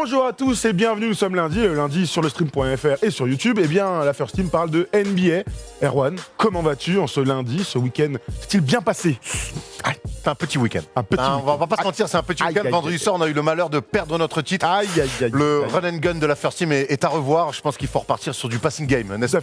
Bonjour à tous et bienvenue, nous sommes lundi, le lundi sur le stream.fr et sur YouTube. Eh bien, la First Team parle de NBA. Erwan, comment vas-tu en ce lundi, ce week-end? S'est-il bien passé? C'est un petit week-end. On va pas se mentir, c'est un petit week-end. Vendredi soir, on a eu le malheur de perdre notre titre. Le run and gun de la First Team est à revoir. Je pense qu'il faut repartir sur du passing game, n'est-ce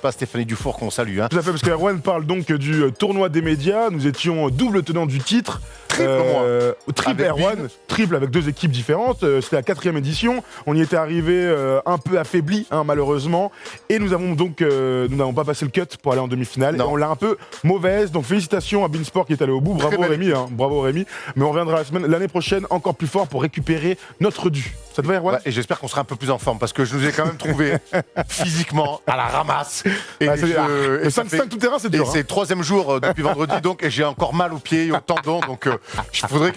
pas, Stéphanie Dufour qu'on salue, hein. Tout à fait, parce qu'Erwan parle donc du tournoi des médias. Nous étions double tenant du titre. Triple Erwan, triple avec deux équipes différentes. C'était la 4e édition. On y était arrivé un peu affaibli, hein, malheureusement. Et nous n'avons pas passé le cut pour aller en demi-finale. Et on l'a un peu mauvaise. Donc félicitations à Beansport qui est allé au bout. Bravo Rémi, hein, bravo Rémi. Mais on reviendra l'année prochaine encore plus fort pour récupérer notre dû. Ça te va, Erwan? Et j'espère qu'on sera un peu plus en forme parce que je nous ai quand même trouvé physiquement à la ramasse. Et 5-5 tout terrain, c'est dur. Et c'est le 3e jour depuis vendredi, donc et j'ai encore mal aux pieds et aux tendons. Donc il faudrait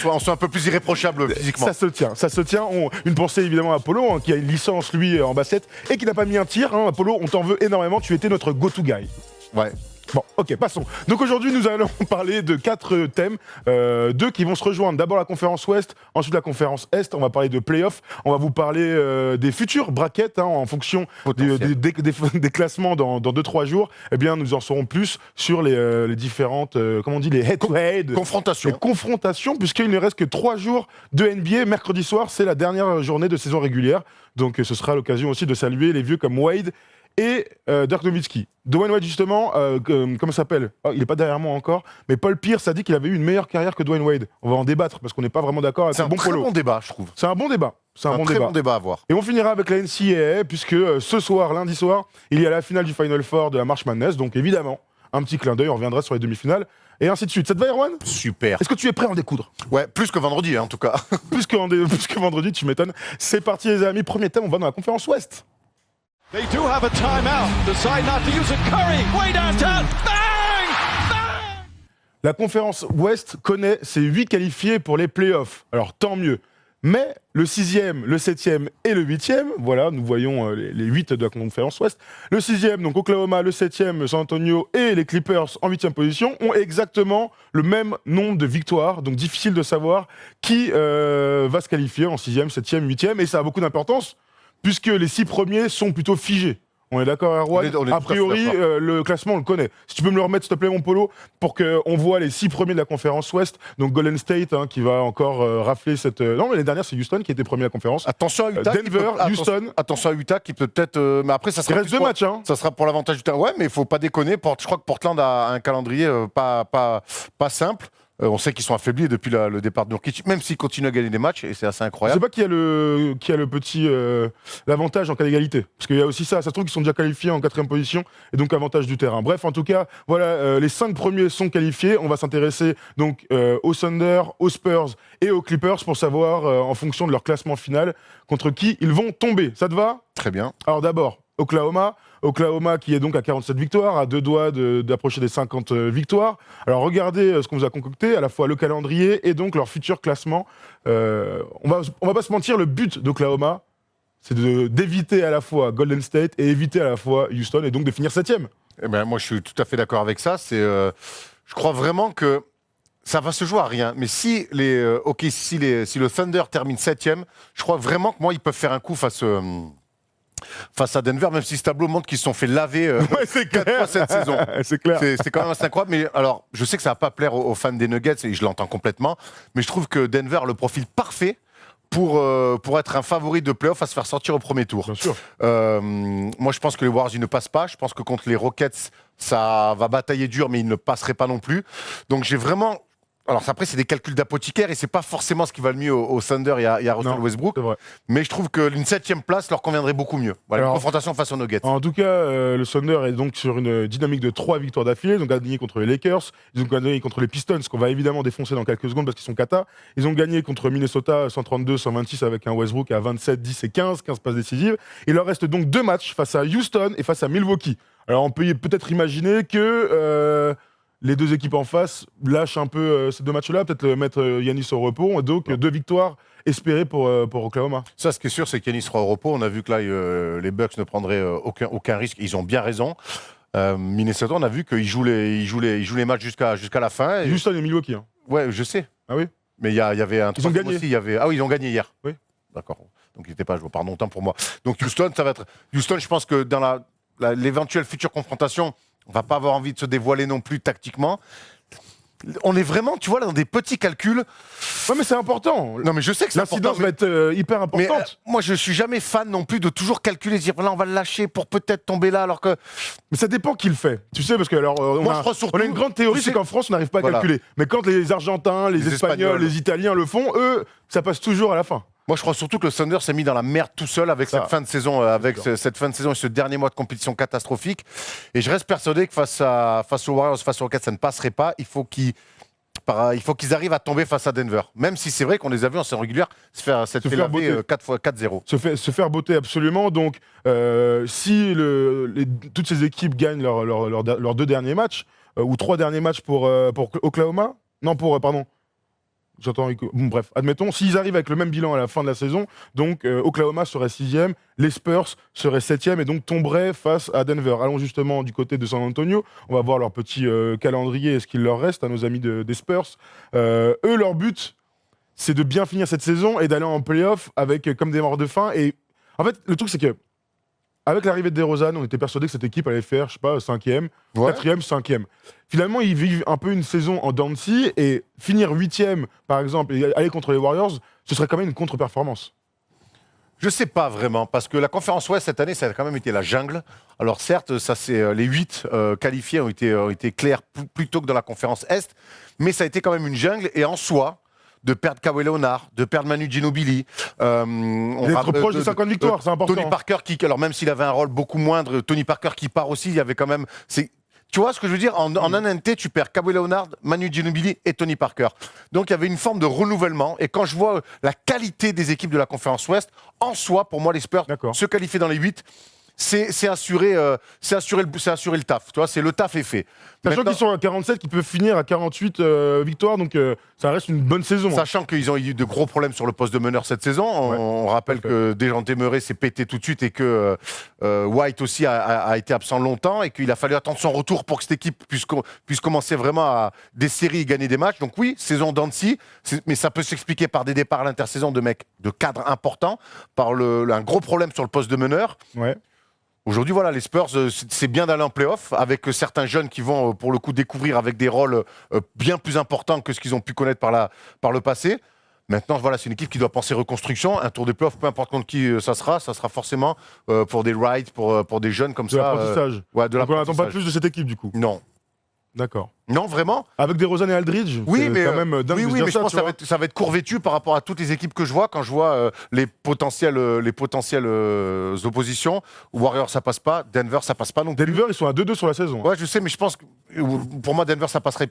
on soit un peu plus irréprochable physiquement. Ça se tient. Une pensée évidemment à Apollo, hein, qui a une licence lui en basket et qui n'a pas mis un tir. Hein. Apollo, on t'en veut énormément. Tu étais notre go-to guy. Ouais. Bon, ok, passons. Donc aujourd'hui, nous allons parler de 4 thèmes, 2 qui vont se rejoindre. D'abord la conférence Ouest, ensuite la conférence Est. On va parler de playoffs. On va vous parler des futurs brackets, hein, en fonction des classements dans 2-3 jours. Eh bien, nous en saurons plus sur les différentes, les head-to-head. Confrontations, puisqu'il ne reste que 3 jours de NBA. Mercredi soir, c'est la dernière journée de saison régulière. Donc ce sera l'occasion aussi de saluer les vieux comme Wade et Dirk Nowitzki. Dwayne Wade, justement, comment ça s'appelle? Il n'est pas derrière moi encore, mais Paul Pierce a dit qu'il avait eu une meilleure carrière que Dwayne Wade. On va en débattre parce qu'on n'est pas vraiment d'accord. C'est un très bon débat, je trouve. C'est un bon débat. C'est un très bon débat à voir. Et on finira avec la NCAA, puisque ce soir, lundi soir, il y a la finale du Final Four de la March Madness. Donc évidemment, un petit clin d'œil, on reviendra sur les demi-finales. Et ainsi de suite. Ça te va, Erwan? Super. Est-ce que tu es prêt à en découdre? Ouais, plus que vendredi, hein, en tout cas. plus que vendredi, tu m'étonnes. C'est parti, les amis. Premier thème, on va dans la conférence Ouest. They do have a timeout. Decide not to use it. Curry, way downtown. Bang! Bang! La conférence Ouest connaît ses 8 qualifiés pour les playoffs. Alors tant mieux. Mais le 6e, le 7e et le 8e, voilà, nous voyons les 8 de la conférence Ouest. Le 6e, donc Oklahoma, le 7e, San Antonio et les Clippers en 8e position ont exactement le même nombre de victoires. Donc difficile de savoir qui va se qualifier en 6e, 7e, 8e. Et ça a beaucoup d'importance puisque les 6 premiers sont plutôt figés. On est d'accord, Erwan? A priori, le classement, on le connaît. Si tu peux me le remettre, s'il te plaît, mon polo, pour qu'on voit les 6 premiers de la conférence Ouest. Donc Golden State, hein, qui va encore rafler cette... Non, mais les dernières, c'est Houston qui était premier de la conférence. Attention à Utah. Denver, Houston. Attention à Utah qui peut être... mais après, ça sera... Il reste 2 matchs, hein. Ça sera pour l'avantage d'Utah. Ouais, mais il faut pas déconner. Je crois que Portland a un calendrier pas simple. On sait qu'ils sont affaiblis depuis le départ de Nurkic, même s'ils continuent à gagner des matchs, et c'est assez incroyable. Je sais pas qui a le petit l'avantage en cas d'égalité, parce qu'il y a aussi ça se trouve qu'ils sont déjà qualifiés en 4e position, et donc avantage du terrain. Bref, en tout cas, voilà, les 5 premiers sont qualifiés. On va s'intéresser donc aux Thunder, aux Spurs et aux Clippers pour savoir, en fonction de leur classement final, contre qui ils vont tomber. Ça te va? Très bien. Alors d'abord, Oklahoma qui est donc à 47 victoires, à 2 doigts d'approcher des 50 victoires. Alors regardez ce qu'on vous a concocté, à la fois le calendrier et donc leur futur classement. On va pas se mentir, le but d'Oklahoma, c'est d'éviter à la fois Golden State et éviter à la fois Houston et donc de finir 7e. Eh ben, moi je suis tout à fait d'accord avec ça. Je crois vraiment que ça va se jouer à rien. Mais si le Thunder termine 7e, je crois vraiment que ils peuvent faire un coup face à Denver, même si ce tableau montre qu'ils se sont fait laver 4 fois cette saison. C'est clair. C'est quand même assez incroyable. Mais alors, je sais que ça va pas plaire aux fans des Nuggets, et je l'entends complètement, mais je trouve que Denver a le profil parfait pour être un favori de playoff à se faire sortir au premier tour. Bien sûr. Moi, je pense que les Warriors, ils ne passent pas. Je pense que contre les Rockets, ça va batailler dur, mais ils ne passeraient pas non plus. Donc, j'ai vraiment... Alors après, c'est des calculs d'apothicaire et c'est pas forcément ce qui va le mieux au Thunder et à Russell Westbrook. Mais je trouve qu'une 7e place leur conviendrait beaucoup mieux. Voilà, une confrontation face aux Nuggets. En tout cas, le Thunder est donc sur une dynamique de 3 victoires d'affilée. Ils ont gagné contre les Lakers, ils ont gagné contre les Pistons, qu'on va évidemment défoncer dans quelques secondes parce qu'ils sont kata. Ils ont gagné contre Minnesota 132-126 avec un Westbrook à 27, 10 et 15 passes décisives. Il leur reste donc 2 matchs face à Houston et face à Milwaukee. Alors on peut peut-être imaginer que... les 2 équipes en face lâchent un peu ces 2 matchs-là, peut-être mettre Giannis au repos, donc 2 victoires espérées pour Oklahoma. Ça, ce qui est sûr, c'est qu'Giannis sera au repos. On a vu que là, les Bucks ne prendraient aucun risque. Ils ont bien raison. Minnesota, on a vu qu'ils jouent les matchs jusqu'à la fin. Houston et Milwaukee. Hein. Ouais, je sais. Ah oui. Mais il y avait un Ils ont gagné aussi. Ah oui, ils ont gagné hier. Oui. d'accord. Donc il n'était pas joué, pardon, autant pour moi. Donc Houston, ça va être. Houston, je pense que dans l'éventuelle future confrontation, on va pas avoir envie de se dévoiler non plus tactiquement. On est vraiment, tu vois, là, dans des petits calculs. Ouais, mais c'est important. Non, mais je sais que c'est important. L'incidence va être hyper Mais importante. moi, je suis jamais fan non plus de toujours calculer, dire là, on va le lâcher pour peut-être tomber là, alors que. Mais ça dépend qui le fait. Tu sais, parce que alors, Moi, je crois surtout- on a une grande théorie, tu sais- c'est qu'en France, on n'arrive pas à Voilà. calculer. Mais quand les Argentins, les Espagnols, les Italiens le font, eux, ça passe toujours à la fin. Moi, je crois surtout que le Thunder s'est mis dans la merde tout seul avec Ça, cette fin de saison, cette fin de saison et ce dernier mois de compétition catastrophique. Et je reste persuadé que face aux Warriors, face aux Rockets, ça ne passerait pas. Il faut qu'ils arrivent à tomber face à Denver. Même si c'est vrai qu'on les a vus en saison régulière se faire botter. 4-0. Se faire botter absolument. Donc, si toutes ces équipes gagnent leurs 2 derniers matchs, ou 3 derniers matchs pour Oklahoma, non, pardon. Bon, bref, admettons, s'ils arrivent avec le même bilan à la fin de la saison, donc Oklahoma serait 6e, les Spurs seraient 7e et donc tomberaient face à Denver. Allons justement du côté de San Antonio, on va voir leur petit calendrier et ce qu'il leur reste à nos amis des Spurs. Eux, leur but, c'est de bien finir cette saison et d'aller en playoff avec comme des morts de faim. Et en fait, le truc, c'est que avec l'arrivée de DeRozan, on était persuadé que cette équipe allait faire, je sais pas, 5e, 4e, 5e. Finalement, ils vivent un peu une saison en dents de scie et finir 8e, par exemple, et aller contre les Warriors, ce serait quand même une contre-performance. Je sais pas vraiment, parce que la conférence Ouest cette année, ça a quand même été la jungle. Alors certes, ça c'est les 8 qualifiés ont été clairs plutôt que dans la conférence Est, mais ça a été quand même une jungle et en soi. De perdre Kawhi Leonard, de perdre Manu Ginobili. D'être proche de 50 victoires, c'est important. Tony Parker, alors même s'il avait un rôle beaucoup moindre, Tony Parker qui part aussi, il y avait quand même. Tu vois ce que je veux dire ? En unanimité, tu perds Kawhi Leonard, Manu Ginobili et Tony Parker. Donc il y avait une forme de renouvellement. Et quand je vois la qualité des équipes de la conférence Ouest, en soi, pour moi, les Spurs se qualifier dans les 8. C'est assurer le taf. Tu vois, c'est le taf est fait. Sachant qu'ils sont à 47, qu'ils peuvent finir à 48 victoires, donc ça reste une bonne saison. Sachant qu'ils ont eu de gros problèmes sur le poste de meneur cette saison. On rappelle que Dejounte Murray s'est pété tout de suite et que White aussi a été absent longtemps et qu'il a fallu attendre son retour pour que cette équipe puisse commencer vraiment à des séries et gagner des matchs. Donc oui, saison dents de scie, mais ça peut s'expliquer par des départs à l'intersaison de mecs de cadres importants, par un gros problème sur le poste de meneur. Ouais. Aujourd'hui, voilà, les Spurs, c'est bien d'aller en play-off avec certains jeunes qui vont, pour le coup, découvrir avec des rôles bien plus importants que ce qu'ils ont pu connaître par le passé. Maintenant, voilà, c'est une équipe qui doit penser reconstruction. Un tour de play-off, peu importe contre qui ça sera forcément pour des Wright, pour des jeunes comme de l'apprentissage. Ouais, de donc on n'attend l'apprentissage. pas plus de cette équipe, du coup. Non. D'accord. Non, vraiment. Avec DeRozan et Aldridge, Oui, c'est mais quand même dingue de se dire mais je pense tu que vois. ça va être court vêtu par rapport à toutes les équipes que je vois. Quand je vois les potentielles oppositions, Warriors ça passe pas, Denver ça passe pas non plus. Denver, ils sont à 2-2 sur la saison. Ouais, je sais, mais je pense que pour moi Denver ça passerait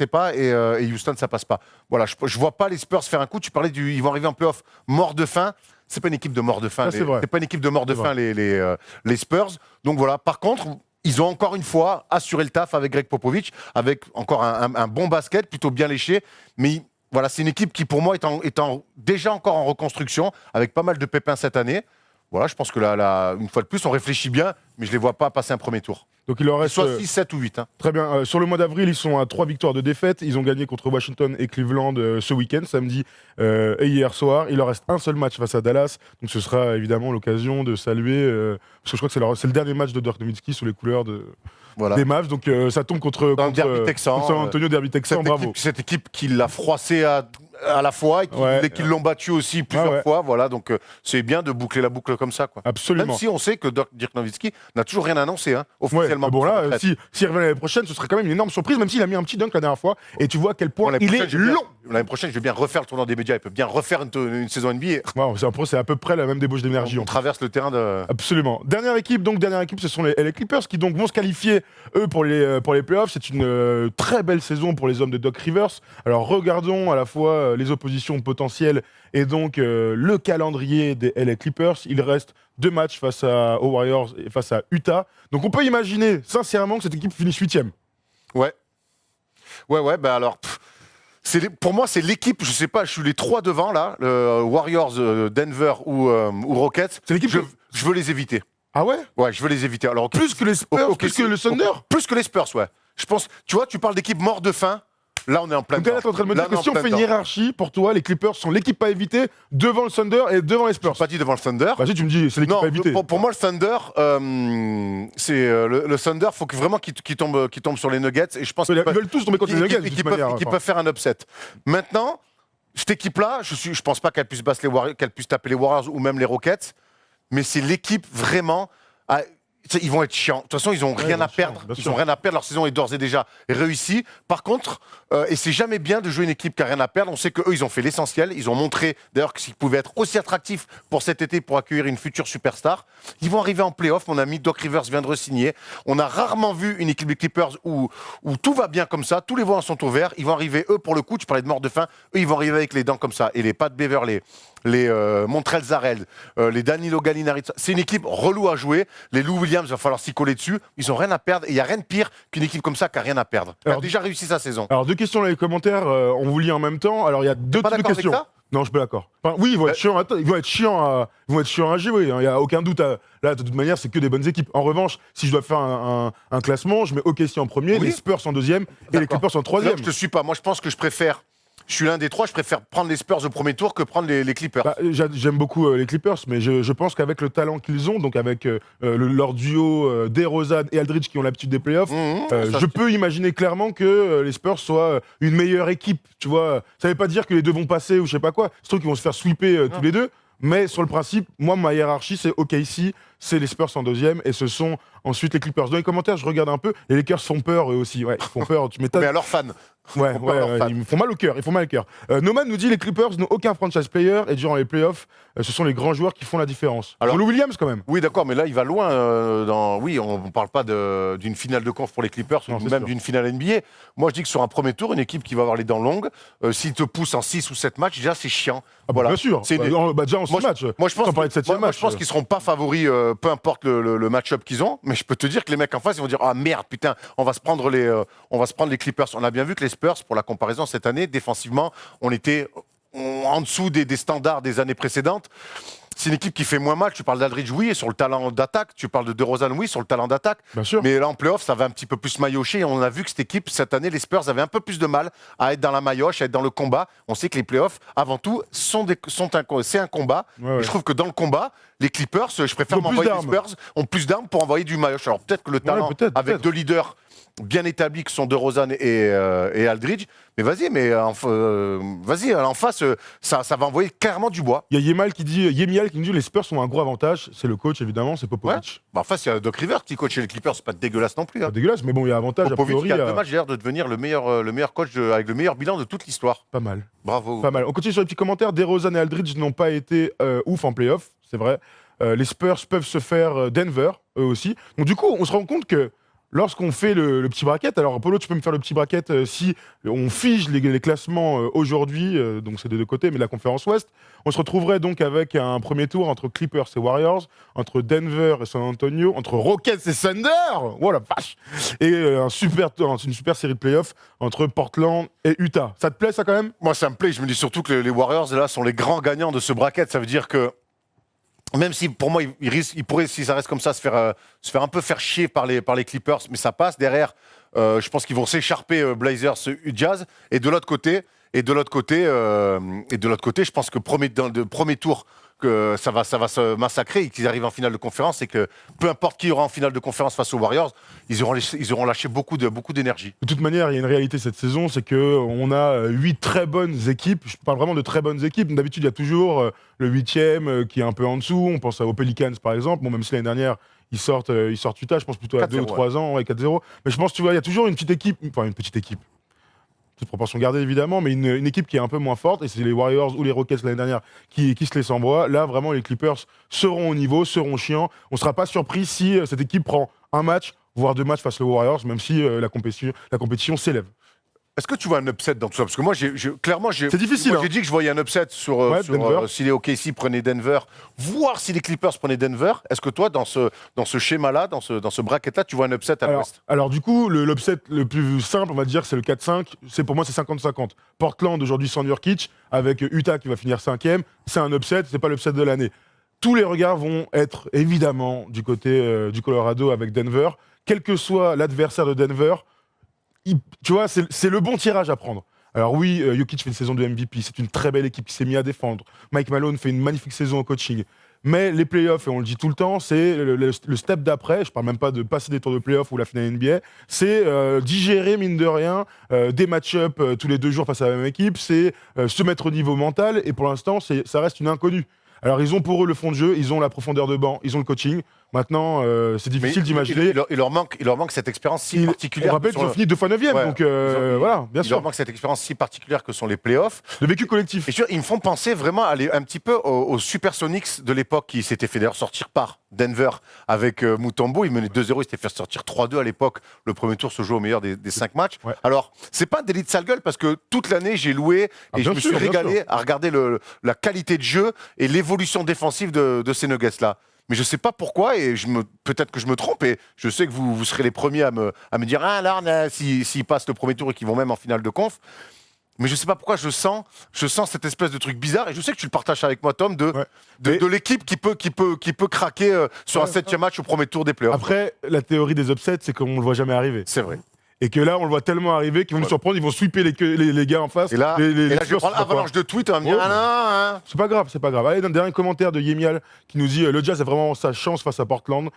pas et Houston ça passe pas. Voilà, je vois pas les Spurs faire un coup. Tu parlais ils vont arriver en playoff mort de faim. C'est pas une équipe de mort de faim. Ah, c'est vrai. C'est pas une équipe de mort de C'est faim les Spurs. Donc voilà. Par contre. Ils ont encore une fois assuré le taf avec Greg Popovich, avec encore un bon basket, plutôt bien léché. Mais voilà, c'est une équipe qui, pour moi, est déjà encore en reconstruction, avec pas mal de pépins cette année. Voilà, je pense que là, une fois de plus, on réfléchit bien, mais je ne les vois pas passer un premier tour. Donc il leur reste Soit 6, 7 ou 8. Hein. très bien. Sur le mois d'avril, ils sont à 3 victoires de défaite. Ils ont gagné contre Washington et Cleveland ce week-end, samedi et hier soir. Il leur reste un seul match face à Dallas. Donc ce sera évidemment l'occasion de saluer, parce que je crois que c'est le dernier match de Dirk Nowitzki sous les couleurs des Mavs. Donc ça tombe contre Derby texan, San Antonio, Derby texan. Bravo. Cette équipe qui l'a froissé à la fois et qui l'ont battu aussi plusieurs fois. Voilà, donc c'est bien de boucler la boucle comme ça. Quoi. Absolument. Même si on sait que Dirk Nowitzki n'a toujours rien annoncé officiellement. Bon là, s'il revient l'année prochaine, ce serait quand même une énorme surprise, même s'il a mis un petit dunk la dernière fois. Et tu vois à quel point il est long. L'année prochaine, je vais bien refaire le tournoi des médias. Il peut bien refaire une saison NBA. Wow, c'est à peu près la même débauche d'énergie. On traverse le terrain de... Absolument. Dernière équipe, ce sont les LA Clippers qui donc vont se qualifier, eux, pour les playoffs. C'est une très belle saison pour les hommes de Doc Rivers. Alors regardons à la fois les oppositions potentielles et donc le calendrier des LA Clippers. Il reste 2 matchs face aux Warriors et face à Utah. Donc on peut imaginer sincèrement que cette équipe finisse 8e. Ouais, bah alors... pour moi, c'est l'équipe, je sais pas, je suis les 3 devant là, Warriors, Denver ou Rockets. C'est l'équipe je veux les éviter. Ah ouais? Ouais, je veux les éviter. Alors, Plus que les Spurs, plus que le Thunder? Plus que les Spurs, ouais. Je pense, tu vois, tu parles d'équipe mort de faim. Là, on est en plein Donc dedans. là, t'es en train de me Là, dire que on est si en on plein fait une dedans. hiérarchie, pour toi, les Clippers sont l'équipe à éviter devant le Thunder et devant les Spurs. Pas dit devant le Thunder. Vas-y, tu me dis, c'est l'équipe Non, à éviter. pour moi, le Thunder, le Thunder, faut que vraiment qu'il tombe sur les Nuggets. Et je pense Ils qu'ils peuvent- veulent tous tomber contre les Nuggets, de toute qu'ils manière. peuvent faire un upset. Maintenant, cette équipe-là, je pense pas qu'elle puisse battre les Warriors, qu'elle puisse taper les Warriors ou même les Rockets, mais c'est l'équipe vraiment. Ils vont être chiants. De toute façon, ils n'ont rien bien à sûr, perdre. bien Ils sûr. n'ont rien à perdre. Leur saison est d'ores et déjà réussie. Par contre, et c'est jamais bien de jouer une équipe qui n'a rien à perdre. On sait qu'eux, ils ont fait l'essentiel. Ils ont montré d'ailleurs qu'ils pouvaient être aussi attractifs pour cet été pour accueillir une future superstar. Ils vont arriver en play-off. Mon ami Doc Rivers vient de re-signer. On a rarement vu une équipe des Clippers où tout va bien comme ça. Tous les voies sont au vert. Ils vont arriver, eux, pour le coup, tu parlais de mort de faim. Eux, ils vont arriver avec les dents comme ça. Et les Pat Beverley, les Montrezl Harrell, les Danilo Gallinari, c'est une équipe relou à jouer. Les Lou Williams, il va falloir s'y coller dessus. Ils n'ont rien à perdre. Et il n'y a rien de pire qu'une équipe comme ça qui n'a rien à perdre. Elle a Alors, déjà réussi sa saison. Alors, deux questions dans les commentaires, on vous lit en même temps. Alors, il y a deux pas types de d'accord avec questions. ça Non, je suis pas d'accord. Enfin, oui, ils vont être chiants. Attends, ils vont être chiants à jouer. Il n'y a aucun doute. Là, de toute manière, c'est que des bonnes équipes. En revanche, si je dois faire un classement, je mets OKC en premier, Oui. les Spurs en deuxième et les Clippers en Là, troisième. je te suis pas. Moi, je pense que je préfère. Je suis l'un des trois. Je préfère prendre les Spurs au premier tour que prendre les Clippers. Bah, j'aime beaucoup les Clippers, mais je pense qu'avec le talent qu'ils ont, donc avec leur duo DeRozan et Aldridge qui ont l'habitude des playoffs, Ça, je peux imaginer clairement que les Spurs soient une meilleure équipe. Tu vois, ça veut pas dire que les deux vont passer ou je sais pas quoi. C'est sûr qu'ils vont se faire sweeper tous les deux. Mais sur le principe, moi, ma hiérarchie, c'est OKC, c'est les Spurs en deuxième, et ce sont ensuite les Clippers. Dans les commentaires, je regarde un peu. Les Lakers font peur, eux aussi. Ouais, ils font peur, tu m'étonnes. Mais à leurs fans. Ouais, Faut pas leur fan. ils me font mal au cœur. Ils font mal au cœur. Noman nous dit les Clippers n'ont aucun franchise player et durant les playoffs, ce sont les grands joueurs qui font la différence. Alors- Lou Williams quand même. Oui, d'accord, mais là, il va loin. Oui, on ne parle pas d'une finale de conf pour les Clippers, Non, ou c'est même sûr. d'une finale NBA. Moi, je dis que sur un premier tour, une équipe qui va avoir les dents longues, s'il te pousse en 6 ou 7 matchs, déjà, c'est chiant. Ah bah, bien sûr. C'est une- Déjà en 6 Moi, matchs. Moi, je pense, Sans parler de 7e moi, match. je pense qu'ils seront pas favoris, peu importe le match-up qu'ils ont. Mais je peux te dire que les mecs en face, ils vont dire ah merde, putain, on va se prendre les Clippers. On a bien vu que les Spurs, pour la comparaison cette année, défensivement, on était en dessous des standards des années précédentes. C'est une équipe qui fait moins mal. Tu parles d'Aldridge, oui, et sur le talent d'attaque. Tu parles de DeRozan, oui, sur le talent d'attaque. Bien sûr. Mais là, en playoff, ça va un petit peu plus maillotcher. Et on a vu que cette équipe, cette année, les Spurs avaient un peu plus de mal à être dans la maillotche, à être dans le combat. On sait que les playoffs, avant tout, c'est un combat. Ouais, ouais. Et je trouve que dans le combat, les Clippers, je préfère Ils ont plus m'envoyer les d'armes. Spurs, ont plus d'armes pour envoyer du maillotche. Alors peut-être que le talent, peut-être, avec peut-être. deux leaders bien établis qui sont DeRozan et Aldridge, mais vas-y, en face, ça va envoyer clairement du bois. Il y a Yemial qui nous dit les Spurs ont un gros avantage. C'est le coach, évidemment, c'est Popovich. En face, il y a Doc Rivers qui coach les Clippers, c'est pas dégueulasse non plus. Pas Hein. dégueulasse, mais bon, il y a avantage a Popovich priori. qui a 2 matchs d'ailleurs de devenir le meilleur coach avec le meilleur bilan de toute l'histoire. Pas mal. Bravo. Pas mal. On continue sur les petits commentaires. DeRozan et Aldridge n'ont pas été ouf en playoff, c'est vrai. Les Spurs peuvent se faire Denver, eux aussi. Donc du coup, on se rend compte que lorsqu'on fait le petit bracket, alors Apollo, tu peux me faire le petit bracket si on fige les classements aujourd'hui, donc c'est des deux côtés, mais la conférence Ouest, on se retrouverait donc avec un premier tour entre Clippers et Warriors, entre Denver et San Antonio, entre Rockets et Thunder, oh la vache, et une super série de playoffs entre Portland et Utah. Ça te plaît ça quand même? Moi, ça me plaît. Je me dis surtout que les Warriors, là, sont les grands gagnants de ce bracket. Ça veut dire que même si, pour moi, ils pourraient, si ça reste comme ça, se faire un peu faire chier par les Clippers, mais ça passe. Derrière, je pense qu'ils vont s'écharper Blazers, Jazz. Et de l'autre côté, je pense que premier tour, que ça va se massacrer et qu'ils arrivent en finale de conférence et que peu importe qui aura en finale de conférence face aux Warriors, ils auront lâché beaucoup d'énergie. De toute manière, il y a une réalité cette saison, c'est qu'on a 8 très bonnes équipes. Je parle vraiment de très bonnes équipes. D'habitude, il y a toujours le 8e qui est un peu en dessous. On pense aux Pelicans, par exemple. Bon, même si l'année dernière, ils sortent Utah, je pense plutôt à 2 ou 3 ans, ouais, 4-0. Mais je pense, tu vois, il y a toujours une petite équipe. Toute proportion gardée évidemment, mais une équipe qui est un peu moins forte, et c'est les Warriors ou les Rockets l'année dernière qui se laissent en bois. Là, vraiment, les Clippers seront au niveau, seront chiants. On ne sera pas surpris si cette équipe prend un match, voire 2 matchs face aux Warriors, même si la compétition s'élève. Est-ce que tu vois un upset dans tout ça? Parce que moi, clairement, C'est difficile, moi, hein. j'ai dit que je voyais un upset sur Denver. si les OKC prenaient Denver, voire si les Clippers prenaient Denver. Est-ce que toi, dans ce schéma-là, dans ce bracket-là, tu vois un upset à l'Ouest? Alors du coup, l'upset le plus simple, on va dire, c'est le 4-5. Pour moi, c'est 50-50. Portland, aujourd'hui, sans Nurkic, avec Utah qui va finir 5e. C'est un upset, c'est pas l'upset de l'année. Tous les regards vont être évidemment du côté du Colorado avec Denver. Quel que soit l'adversaire de Denver, tu vois, c'est le bon tirage à prendre. Alors oui, Jokic fait une saison de MVP, c'est une très belle équipe qui s'est mise à défendre. Mike Malone fait une magnifique saison au coaching. Mais les playoffs, et on le dit tout le temps, c'est le step d'après, je parle même pas de passer des tours de playoffs ou la finale NBA, c'est digérer, mine de rien, des match-ups tous les 2 jours face à la même équipe, c'est se mettre au niveau mental, et pour l'instant, ça reste une inconnue. Alors ils ont pour eux le fond de jeu, ils ont la profondeur de banc, ils ont le coaching. Maintenant, c'est difficile d'imaginer. Il leur manque cette expérience si particulière. On rappelle qu'ils ont fini 2 fois 9e, Ouais, donc voilà, bien il sûr. leur manque cette expérience si particulière que sont les playoffs. Le vécu collectif. Et ils me font penser vraiment un petit peu aux Supersonics de l'époque qui s'étaient fait d'ailleurs sortir par Denver avec Mutombo. Ils menaient 2-0, ils s'étaient fait sortir 3-2 à l'époque. Le premier tour se joue au meilleur des 5 matchs. Ouais. Alors, c'est pas un délit de sale gueule parce que toute l'année, j'ai loué et je me suis régalé à regarder la qualité de jeu et l'évolution défensive de ces Nuggets-là. Mais je ne sais pas pourquoi, et peut-être que je me trompe, et je sais que vous serez les premiers à me dire « Ah là, s'ils passent le premier tour et qu'ils vont même en finale de conf », mais je ne sais pas pourquoi je sens cette espèce de truc bizarre, et je sais que tu le partages avec moi, Tom, de l'équipe qui peut craquer sur un 7e match au premier tour des playoffs. Après, la théorie des upsets, c'est qu'on ne le voit jamais arriver. C'est vrai. Et que là, on le voit tellement arriver qu'ils vont nous surprendre, ils vont sweeper les gars en face. Et là, je vais prendre l'avalanche de tweets, on va me dire « Ah non hein. !» C'est pas grave. Allez, un dernier commentaire de Yemial qui nous dit le Jazz a vraiment sa chance face à Portland,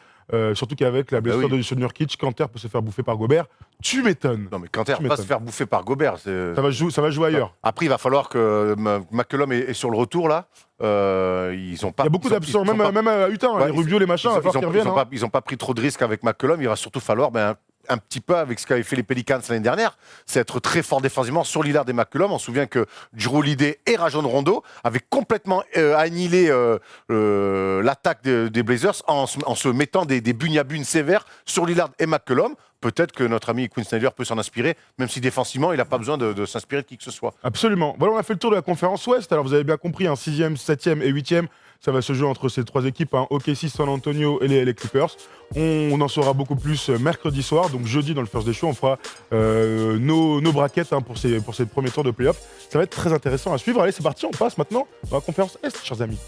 surtout qu'avec la blessure de Nurkic, Kanter peut se faire bouffer par Gobert. Tu m'étonnes. Non mais Kanter va se faire bouffer par Gobert. Ça va jouer ailleurs. Après, il va falloir que McCollum est sur le retour là. Ils ont pas. Il y a beaucoup d'absents, même à Utah, les Rubio, les machins, ils n'ont pas pris trop de risques avec McCollum. Il va surtout falloir un petit peu avec ce qu'avaient fait les Pelicans l'année dernière, c'est être très fort défensivement sur Lillard et McCollum. On se souvient que Jrue Holiday et Rajon Rondo avaient complètement annihilé l'attaque des Blazers en se mettant des bugne-à-bugne sévères sur Lillard et McCollum. Peut-être que notre ami Quinn Snyder peut s'en inspirer, même si défensivement, il n'a pas besoin de s'inspirer de qui que ce soit. Absolument. Voilà, on a fait le tour de la conférence Ouest. Alors, vous avez bien compris, 6e, 7e et 8e. Ça va se jouer entre ces 3 équipes, OKC, San Antonio et les Clippers. On en saura beaucoup plus mercredi soir. Donc jeudi, dans le First Day Show, on fera nos brackets pour ces premiers tours de play-off. Ça va être très intéressant à suivre. Allez, c'est parti, on passe maintenant dans la conférence Est, chers amis.